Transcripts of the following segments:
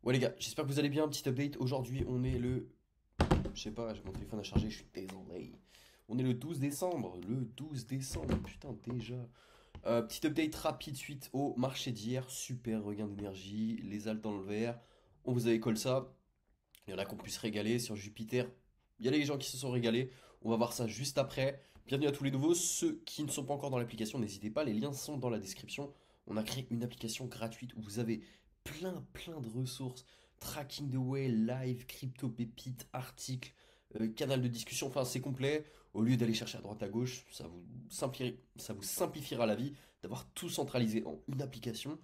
Ouais les gars, j'espère que vous allez bien, petit update. Aujourd'hui on est le... Je sais pas, j'ai mon téléphone à charger, je suis désolé. On est le 12 décembre, le 12 décembre, putain déjà. Petit update rapide suite au marché d'hier, super regain d'énergie, les altes dans le vert. On vous avait collé ça, il y en a qui ont pu se régaler sur Jupiter. Il y a les gens qui se sont régalés, on va voir ça juste après. Bienvenue à tous les nouveaux, ceux qui ne sont pas encore dans l'application, n'hésitez pas, les liens sont dans la description. On a créé une application gratuite où vous avez plein de ressources. Tracking the whale, live, crypto pépites, articles, canal de discussion, enfin c'est complet. Au lieu d'aller chercher à droite à gauche, ça vous simplifiera la vie d'avoir tout centralisé en une application.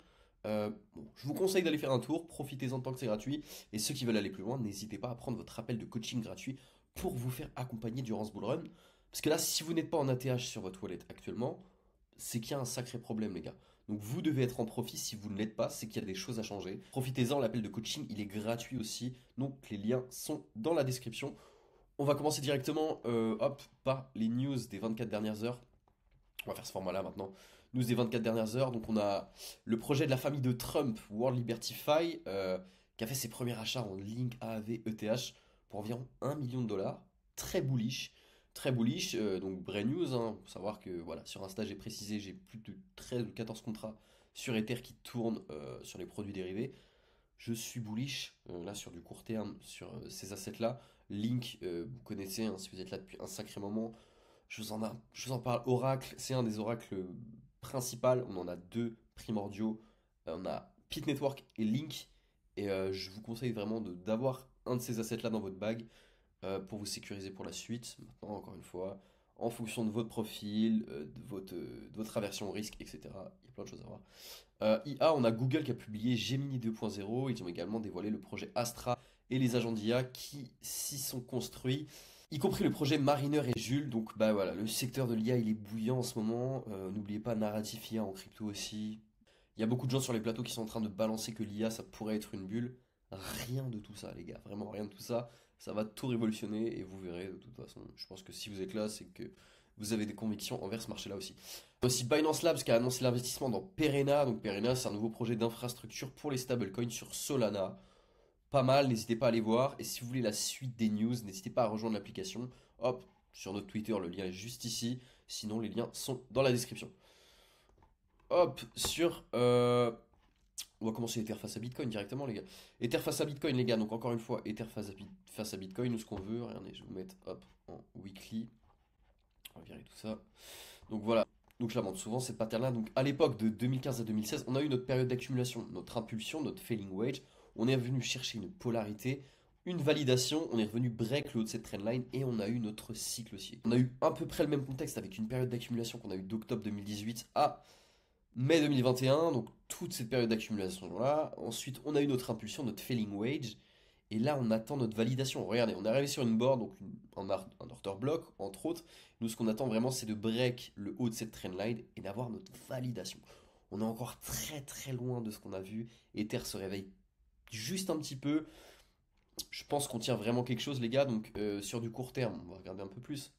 Bon, je vous conseille d'aller faire un tour, profitez-en tant que c'est gratuit. Et ceux qui veulent aller plus loin, n'hésitez pas à prendre votre appel de coaching gratuit pour vous faire accompagner durant ce bull run. Parce que là, si vous n'êtes pas en ATH sur votre wallet actuellement, c'est qu'il y a un sacré problème, les gars. Donc vous devez être en profit. Si vous ne l'êtes pas, c'est qu'il y a des choses à changer. Profitez-en, l'appel de coaching, il est gratuit aussi. Donc les liens sont dans la description. On va commencer directement, hop, par les news des 24 dernières heures. On va faire ce format-là maintenant. News des 24 dernières heures. Donc on a le projet de la famille de Trump, World Liberty Fi, qui a fait ses premiers achats en Link AAV ETH pour environ 1 million de dollars. Très bullish. Très bullish. Donc brain news. Faut savoir que voilà, sur Insta, j'ai précisé, j'ai plus de 13 ou 14 contrats sur Ether qui tournent sur les produits dérivés. Je suis bullish, là sur du court terme, sur ces assets-là. Link, vous connaissez, si vous êtes là depuis un sacré moment, je vous en parle. Oracle, c'est un des oracles principaux. On en a deux primordiaux. On a Pit Network et Link. Et je vous conseille vraiment d'avoir un de ces assets-là dans votre bag pour vous sécuriser pour la suite. Maintenant, encore une fois, en fonction de votre profil, de votre aversion au risque, etc. Il y a plein de choses à voir. IA, on a Google qui a publié Gemini 2.0. Ils ont également dévoilé le projet Astra et les agents d'IA qui s'y sont construits, y compris le projet Mariner et Jules. Donc bah voilà, le secteur de l'IA il est bouillant en ce moment. N'oubliez pas narratif IA en crypto aussi. Il y a beaucoup de gens sur les plateaux qui sont en train de balancer que l'IA ça pourrait être une bulle. Rien de tout ça les gars, vraiment rien de tout ça. Ça va tout révolutionner et vous verrez de toute façon. Je pense que si vous êtes là, c'est que vous avez des convictions envers ce marché-là aussi. Aussi Binance Labs qui a annoncé l'investissement dans Perena. Donc Perena, c'est un nouveau projet d'infrastructure pour les stablecoins sur Solana. Pas mal, n'hésitez pas à aller voir. Et si vous voulez la suite des news, n'hésitez pas à rejoindre l'application. Hop, sur notre Twitter, le lien est juste ici. Sinon, les liens sont dans la description. Hop, on va commencer Ether face à Bitcoin directement, les gars. Ether face à Bitcoin, les gars. Donc encore une fois, Ether face à Bitcoin, nous ce qu'on veut. Regardez, je vais vous mettre hop en weekly. On va virer tout ça. Donc voilà. Donc je la montre souvent cette pattern-là. Donc à l'époque de 2015 à 2016, on a eu notre période d'accumulation, notre impulsion, notre failing wage. On est venu chercher une polarité, une validation. On est revenu break le haut de cette trendline et on a eu notre cycle aussi. On a eu à peu près le même contexte avec une période d'accumulation qu'on a eu d'octobre 2018 à mai 2021. Donc toute cette période d'accumulation-là. Ensuite, on a eu notre impulsion, notre failing wage. Et là, on attend notre validation. Regardez, on est arrivé sur une board, donc un order block, entre autres. Nous, ce qu'on attend vraiment, c'est de break le haut de cette trendline et d'avoir notre validation. On est encore très loin de ce qu'on a vu. Ether se réveille juste un petit peu. Je pense qu'on tient vraiment quelque chose, les gars. Donc, sur du court terme, on va regarder un peu plus.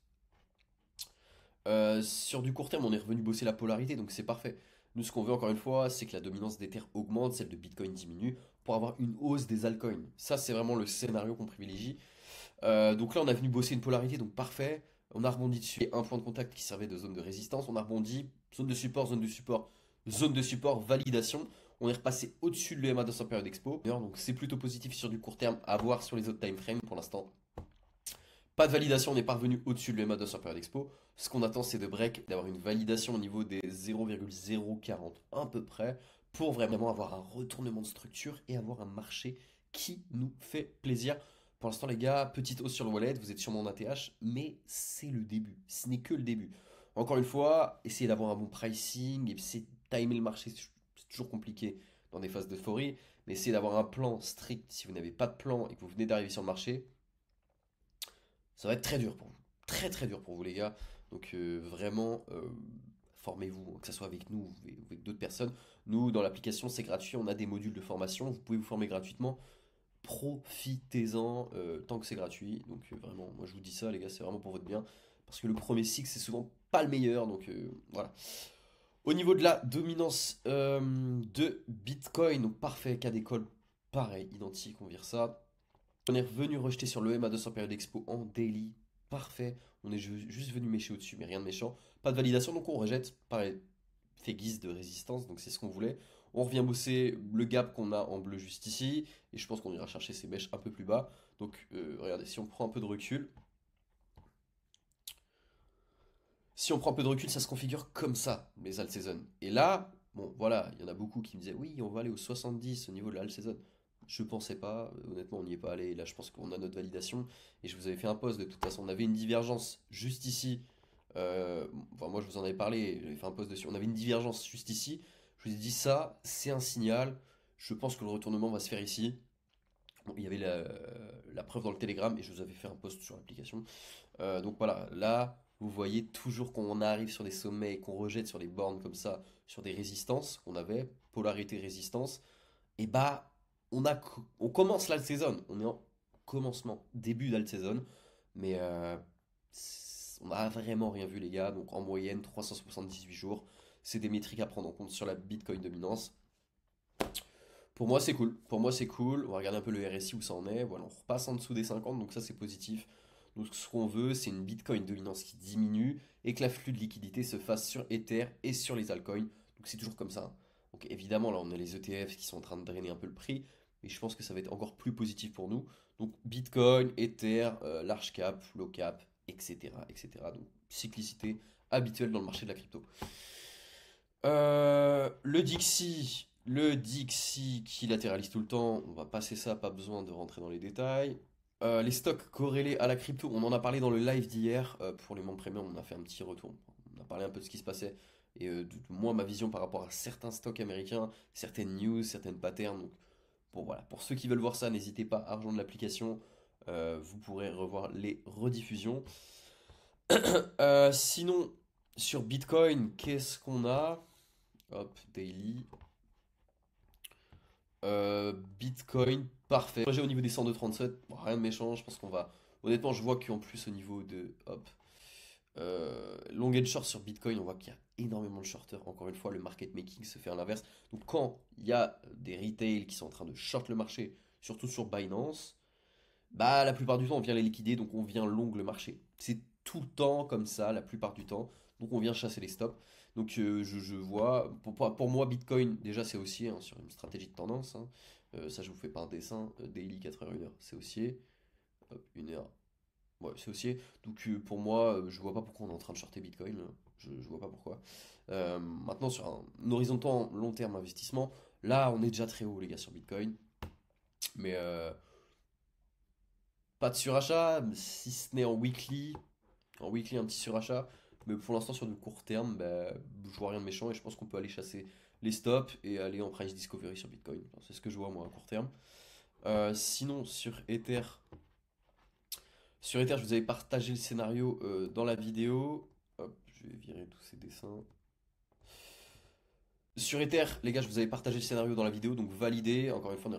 Sur du court terme, on est revenu bosser la polarité, donc c'est parfait. Nous, ce qu'on veut encore une fois, c'est que la dominance d'Ether augmente, celle de Bitcoin diminue, pour avoir une hausse des altcoins. Ça, c'est vraiment le scénario qu'on privilégie. Donc là, on a venu bosser une polarité, donc parfait. On a rebondi dessus. Et un point de contact qui servait de zone de résistance. On a rebondi, zone de support, zone de support, zone de support, validation. On est repassé au-dessus de l'EMA 200 période expo. Donc c'est plutôt positif sur du court terme, à voir sur les autres time frames pour l'instant. Pas de validation, on n'est pas revenu au-dessus de l'EMA 200 période expo. Ce qu'on attend, c'est de break, d'avoir une validation au niveau des 0,040 à peu près, pour vraiment avoir un retournement de structure et avoir un marché qui nous fait plaisir. Pour l'instant, les gars, petite hausse sur le wallet, vous êtes sûrement en ATH, mais c'est le début. Ce n'est que le début. Encore une fois, essayez d'avoir un bon pricing, et essayer de timer le marché, c'est toujours compliqué dans des phases d'euphorie, mais essayez d'avoir un plan strict. Si vous n'avez pas de plan et que vous venez d'arriver sur le marché, ça va être très dur pour vous. Très dur pour vous les gars. Donc vraiment, formez-vous, que ce soit avec nous ou avec d'autres personnes. Nous, dans l'application, c'est gratuit, on a des modules de formation, vous pouvez vous former gratuitement. Profitez-en tant que c'est gratuit. Donc vraiment, moi je vous dis ça les gars, c'est vraiment pour votre bien. Parce que le premier cycle, c'est souvent pas le meilleur. Donc voilà. Au niveau de la dominance de Bitcoin, donc parfait, cas d'école. pareil, identique, on vire ça. On est revenu rejeter sur le EMA 200 période expo en daily. Parfait. On est juste venu mécher au-dessus, mais rien de méchant. Pas de validation, donc on rejette. Pareil, fait guise de résistance, donc c'est ce qu'on voulait. On revient bosser le gap qu'on a en bleu juste ici. Et je pense qu'on ira chercher ces mèches un peu plus bas. Donc regardez, si on prend un peu de recul. Si on prend un peu de recul, ça se configure comme ça, les alt season. Et là, bon, voilà, il y en a beaucoup qui me disaient, oui, on va aller au 70 au niveau de la alt season. Je pensais pas, honnêtement, on n'y est pas allé. Là, je pense qu'on a notre validation. Et je vous avais fait un post, de toute façon, on avait une divergence juste ici. Enfin, moi, je vous en avais parlé, j'avais fait un post dessus. On avait une divergence juste ici. Je vous ai dit, ça, c'est un signal. Je pense que le retournement va se faire ici. Bon, il y avait la preuve dans le Telegram et je vous avais fait un post sur l'application. Donc voilà, là, vous voyez toujours qu'on arrive sur des sommets et qu'on rejette sur les bornes comme ça, sur des résistances qu'on avait, polarité résistance, et bah, on commence l'alt saison, on est en commencement, début d'alt saison, mais on n'a vraiment rien vu les gars, donc en moyenne 378 jours, c'est des métriques à prendre en compte sur la Bitcoin dominance. Pour moi, c'est cool. Pour moi, c'est cool. On va regarder un peu le RSI où ça en est. Voilà, on repasse en dessous des 50, donc ça, c'est positif. Donc, ce qu'on veut, c'est une Bitcoin dominance qui diminue et que l'afflux de liquidité se fasse sur Ether et sur les altcoins. Donc, c'est toujours comme ça. Donc, évidemment, là, on a les ETF qui sont en train de drainer un peu le prix, mais je pense que ça va être encore plus positif pour nous. Donc, Bitcoin, Ether, large cap, low cap, etc., etc. Donc, cyclicité habituelle dans le marché de la crypto. Le Dixie qui latéralise tout le temps, on va passer ça, pas besoin de rentrer dans les détails. Les stocks corrélés à la crypto, on en a parlé dans le live d'hier. Pour les membres premium, on a fait un petit retour. On a parlé un peu de ce qui se passait et moi, ma vision par rapport à certains stocks américains, certaines news, certaines patterns. Donc, bon, voilà. Pour ceux qui veulent voir ça, n'hésitez pas à rejoindre l'application. Vous pourrez revoir les rediffusions. Sinon, sur Bitcoin, qu'est-ce qu'on a? Hop, daily. Bitcoin, parfait. J'ai au niveau des 102,37, bon, rien de méchant, je pense qu'on va. Honnêtement, je vois qu'en plus au niveau de. Hop. Long and short sur Bitcoin, on voit qu'il y a énormément de shorters. Encore une fois, le market making se fait à l'inverse. Donc, quand il y a des retail qui sont en train de short le marché, surtout sur Binance, bah la plupart du temps, on vient les liquider, donc on vient long le marché. C'est tout le temps comme ça, la plupart du temps. Donc on vient chasser les stops. Donc je vois, pour moi, Bitcoin, déjà c'est haussier hein, sur une stratégie de tendance. Hein. Ça, je vous fais pas un dessin. Daily 4h, 1h, c'est haussier. Hop, 1h, ouais, c'est haussier. Donc pour moi, je vois pas pourquoi on est en train de shorter Bitcoin. Hein. Je vois pas pourquoi. Maintenant, sur un horizon de temps long terme investissement, là on est déjà très haut, les gars, sur Bitcoin. Mais pas de surachat, si ce n'est en weekly. En weekly, un petit surachat. Mais pour l'instant, sur du court terme, bah, je vois rien de méchant et je pense qu'on peut aller chasser les stops et aller en price discovery sur Bitcoin. Enfin, c'est ce que je vois moi à court terme. Sinon, sur Ether, je vous avais partagé le scénario dans la vidéo. Hop, je vais virer tous ces dessins. Sur Ether, les gars, je vous avais partagé le scénario dans la vidéo, donc validé. Encore une fois,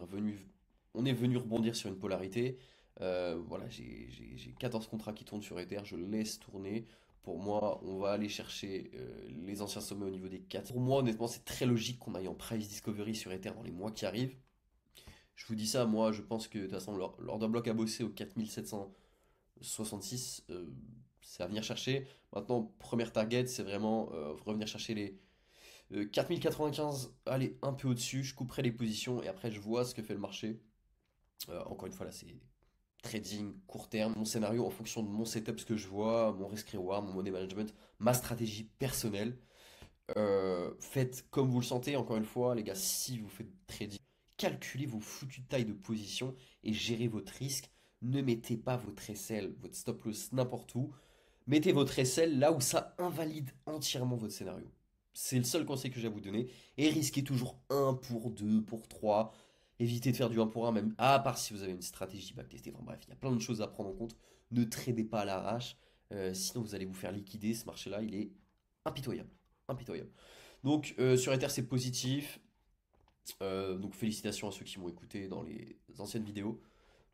on est venu rebondir sur une polarité. Voilà, j'ai 14 contrats qui tournent sur Ether, je laisse tourner. Pour moi, on va aller chercher les anciens sommets au niveau des 4. Pour moi, honnêtement, c'est très logique qu'on aille en price discovery sur Ether dans les mois qui arrivent. Je vous dis ça, moi, je pense que de toute façon, l'order block a bossé au 4766. C'est à venir chercher. Maintenant, première target, c'est vraiment revenir chercher les 4095, allez, un peu au-dessus, je couperai les positions et après je vois ce que fait le marché. Encore une fois, là, c'est trading court terme, mon scénario en fonction de mon setup, ce que je vois, mon risk reward, mon money management, ma stratégie personnelle. Faites comme vous le sentez, encore une fois, les gars, si vous faites trading, calculez vos foutues tailles de position et gérez votre risque. Ne mettez pas votre SL, votre stop loss n'importe où. Mettez votre SL là où ça invalide entièrement votre scénario. C'est le seul conseil que j'ai à vous donner. Et risquez toujours un pour 2 pour 3. Évitez de faire du un pour un même à part si vous avez une stratégie backtestée. Enfin bref, il y a plein de choses à prendre en compte. Ne tradez pas à l'arrache. Sinon, vous allez vous faire liquider. Ce marché-là, il est impitoyable. Impitoyable. Donc, sur Ether, c'est positif. Donc, félicitations à ceux qui m'ont écouté dans les anciennes vidéos.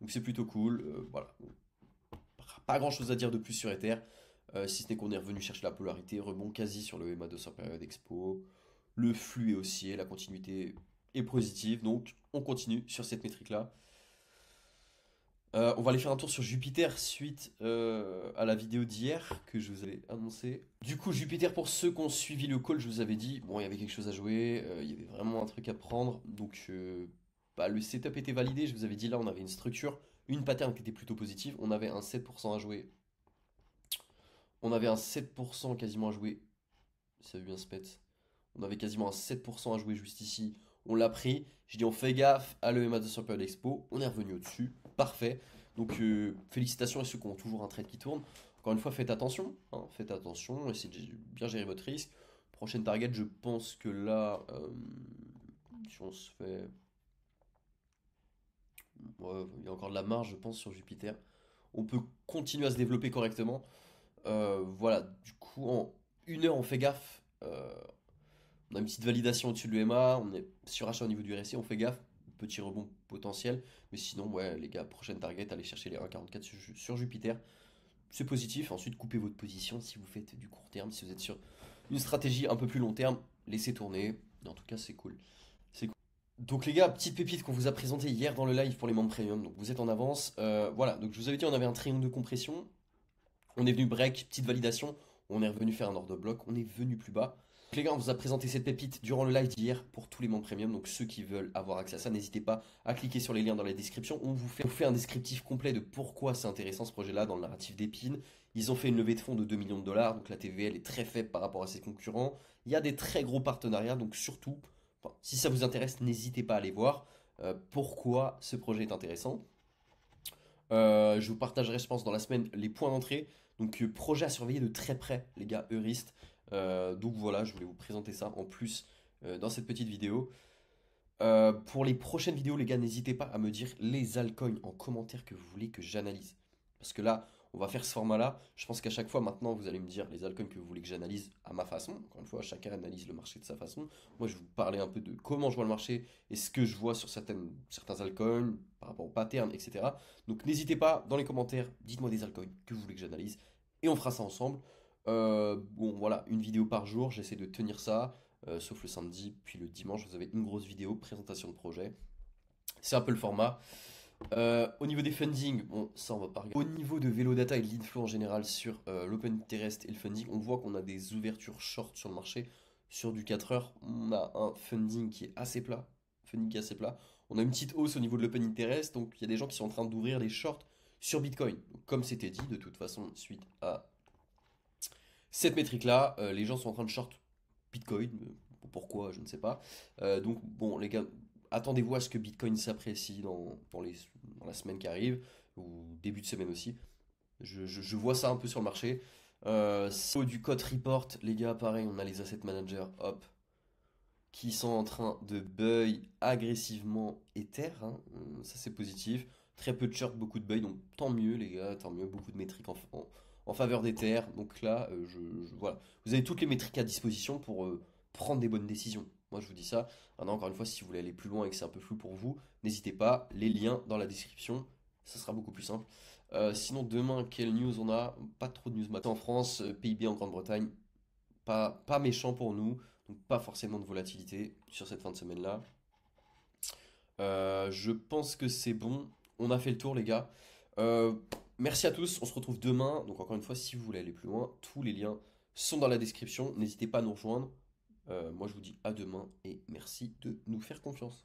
Donc, c'est plutôt cool. Voilà. Pas grand chose à dire de plus sur Ether, si ce n'est qu'on est revenu chercher la polarité, rebond quasi sur le EMA 200 période expo, le flux est haussier, la continuité est positive, donc on continue sur cette métrique-là. On va aller faire un tour sur Jupiter suite à la vidéo d'hier que je vous avais annoncé. Du coup, Jupiter, pour ceux qui ont suivi le call, je vous avais dit, bon, il y avait quelque chose à jouer, il y avait vraiment un truc à prendre. Donc, bah, le setup était validé. Je vous avais dit, là, on avait une structure, une pattern qui était plutôt positive. On avait un 7% à jouer. On avait un 7% quasiment à jouer. Ça veut bien se mettre. On avait quasiment un 7% à jouer juste ici. On l'a pris. J'ai dit on fait gaffe à l'EMA 200 Period Expo. On est revenu au-dessus. Parfait. Donc félicitations à ceux qui ont toujours un trade qui tourne. Encore une fois, faites attention. Hein, faites attention. Essayez de bien gérer votre risque. Prochaine target, je pense que là, si on se fait... Ouais, il y a encore de la marge, je pense, sur Jupiter. On peut continuer à se développer correctement. Voilà, du coup, en 1 heure, on fait gaffe. On a une petite validation au-dessus de l'EMA, on est sur achat au niveau du RSI, on fait gaffe, petit rebond potentiel. Mais sinon, ouais, les gars, prochaine target, allez chercher les 1,44 sur Jupiter. C'est positif. Ensuite, coupez votre position si vous faites du court terme. Si vous êtes sur une stratégie un peu plus long terme, laissez tourner. En tout cas, c'est cool. C'est cool. Donc les gars, petite pépite qu'on vous a présentée hier dans le live pour les membres premium. Donc vous êtes en avance. Voilà, donc je vous avais dit on avait un triangle de compression. On est venu break, petite validation. On est revenu faire un order block. On est venu plus bas. Donc les gars, on vous a présenté cette pépite durant le live d'hier pour tous les membres premium. Donc ceux qui veulent avoir accès à ça, n'hésitez pas à cliquer sur les liens dans la description. On vous fait un descriptif complet de pourquoi c'est intéressant ce projet-là dans le narratif d'Epine. Ils ont fait une levée de fonds de 2 millions de dollars. Donc la TVL est très faible par rapport à ses concurrents. Il y a des très gros partenariats. Donc surtout, enfin, si ça vous intéresse, n'hésitez pas à aller voir pourquoi ce projet est intéressant. Je vous partagerai, je pense, dans la semaine les points d'entrée. Donc, projet à surveiller de très près, les gars, Eurist. Donc voilà, je voulais vous présenter ça en plus dans cette petite vidéo. Pour les prochaines vidéos, les gars, n'hésitez pas à me dire les altcoins en commentaire que vous voulez que j'analyse. Parce que là, on va faire ce format-là. Je pense qu'à chaque fois, maintenant, vous allez me dire les altcoins que vous voulez que j'analyse à ma façon. Encore une fois, chacun analyse le marché de sa façon. Moi, je vais vous parler un peu de comment je vois le marché et ce que je vois sur certains altcoins par rapport au pattern, etc. Donc, n'hésitez pas dans les commentaires, dites-moi des altcoins que vous voulez que j'analyse et on fera ça ensemble. Bon, voilà, une vidéo par jour, j'essaie de tenir ça. Sauf le samedi, puis le dimanche, vous avez une grosse vidéo, présentation de projet. C'est un peu le format. Au niveau des funding, bon, ça on va pas regarder. Au niveau de Velodata et de Leadflow en général sur l'Open Interest et le funding, on voit qu'on a des ouvertures short sur le marché. Sur du 4 heures, on a un funding qui est assez plat. Funding qui est assez plat. On a une petite hausse au niveau de l'Open Interest, donc il y a des gens qui sont en train d'ouvrir les shorts sur Bitcoin. Donc, comme c'était dit, de toute façon, suite à cette métrique-là, les gens sont en train de short Bitcoin. Pourquoi, je ne sais pas. Donc, bon, les gars, attendez-vous à ce que Bitcoin s'apprécie dans la semaine qui arrive, ou début de semaine aussi. Je vois ça un peu sur le marché. C'est du code report, les gars, pareil, on a les asset managers, hop, qui sont en train de buy agressivement Ether. Hein. Ça, c'est positif. Très peu de short, beaucoup de buy, donc tant mieux, les gars, tant mieux. Beaucoup de métriques en faveur d'Ether. Donc là, voilà. Vous avez toutes les métriques à disposition pour prendre des bonnes décisions. Moi, je vous dis ça. Maintenant, encore une fois, si vous voulez aller plus loin et que c'est un peu flou pour vous, n'hésitez pas. Les liens dans la description, ça sera beaucoup plus simple. Sinon, demain, quelle news on a? Pas trop de news matin en France, PIB en Grande-Bretagne. Pas méchant pour nous, donc pas forcément de volatilité sur cette fin de semaine-là. Je pense que c'est bon. On a fait le tour, les gars. Euh, Merci à tous. On se retrouve demain. Donc, encore une fois, si vous voulez aller plus loin, tous les liens sont dans la description. N'hésitez pas à nous rejoindre. Moi, je vous dis à demain et merci de nous faire confiance.